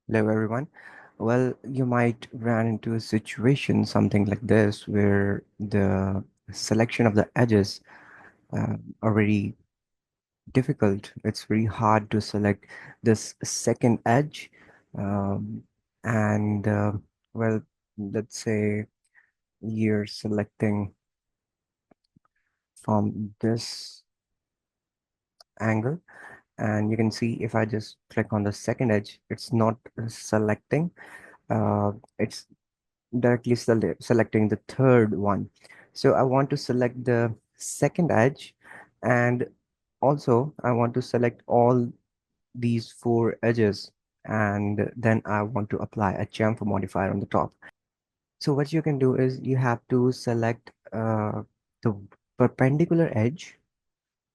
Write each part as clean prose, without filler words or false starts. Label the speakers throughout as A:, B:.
A: Hello, everyone. Well, you might run into a situation, something like this, where the selection of the edges are very difficult. It's very hard to select this second edge. Um, and, well, let's say you're selecting from this angle, and you can see if I just click on the second edge, it's not selecting. It's directly selecting the third one. So I want to select the second edge, and also I want to select all these four edges, and then I want to apply a chamfer modifier on the top. So what you can do is you have to select the perpendicular edge,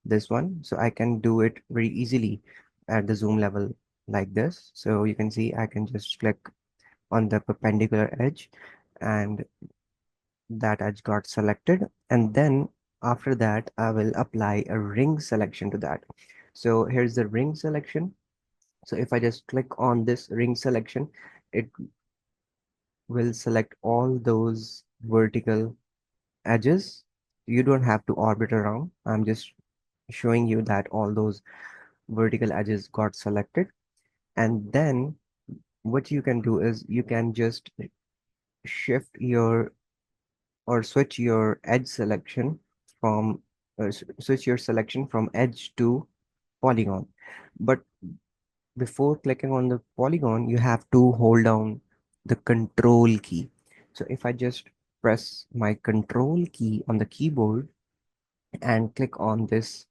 A: this one. So I can do it very easily at the zoom level like this. So you can see I can just click on the perpendicular edge, and that edge got selected, and then after that I will apply a ring selection to that. So here's the ring selection. So if I just click on this ring selection, it will select all those vertical edges. You don't have to orbit around. I'm just showing you that all those vertical edges got selected. And then what you can do is you can just shift your or switch your edge selection from switch your selection from edge to polygon. But before clicking on the polygon, you have to hold down the control key. So if I just press my control key on the keyboard and click on this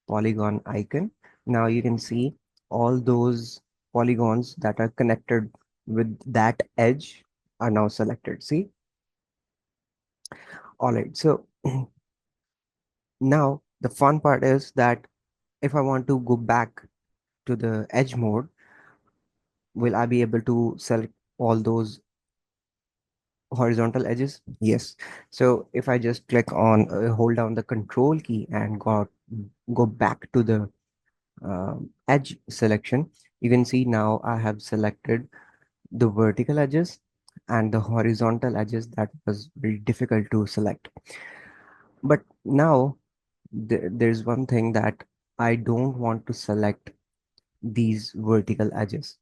A: polygon icon, now you can see all those polygons that are connected with that edge are now selected. See? All right. So now the fun part is that if I want to go back to the edge mode, will I be able to select all those horizontal edges? Yes. So if I just click on, hold down the control key and go back to the edge selection, you can see now I have selected the vertical edges and the horizontal edges that was very difficult to select. But now there's one thing that I don't want to select these vertical edges.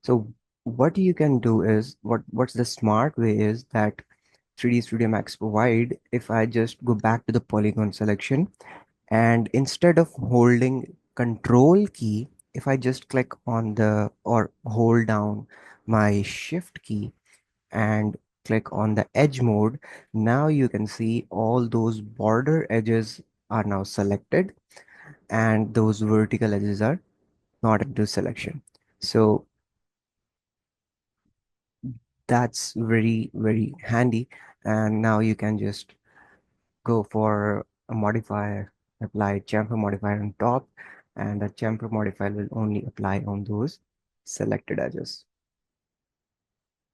A: So what you can do is what's the smart way is that 3D Studio Max provide. If I just go back to the polygon selection, and instead of holding control key, if I just click on the or hold down my shift key and click on the edge mode, now you can see all those border edges are now selected, and those vertical edges are not into selection. So that's very handy. And now you can just go for a modifier, apply chamfer modifier on top, and the chamfer modifier will only apply on those selected edges.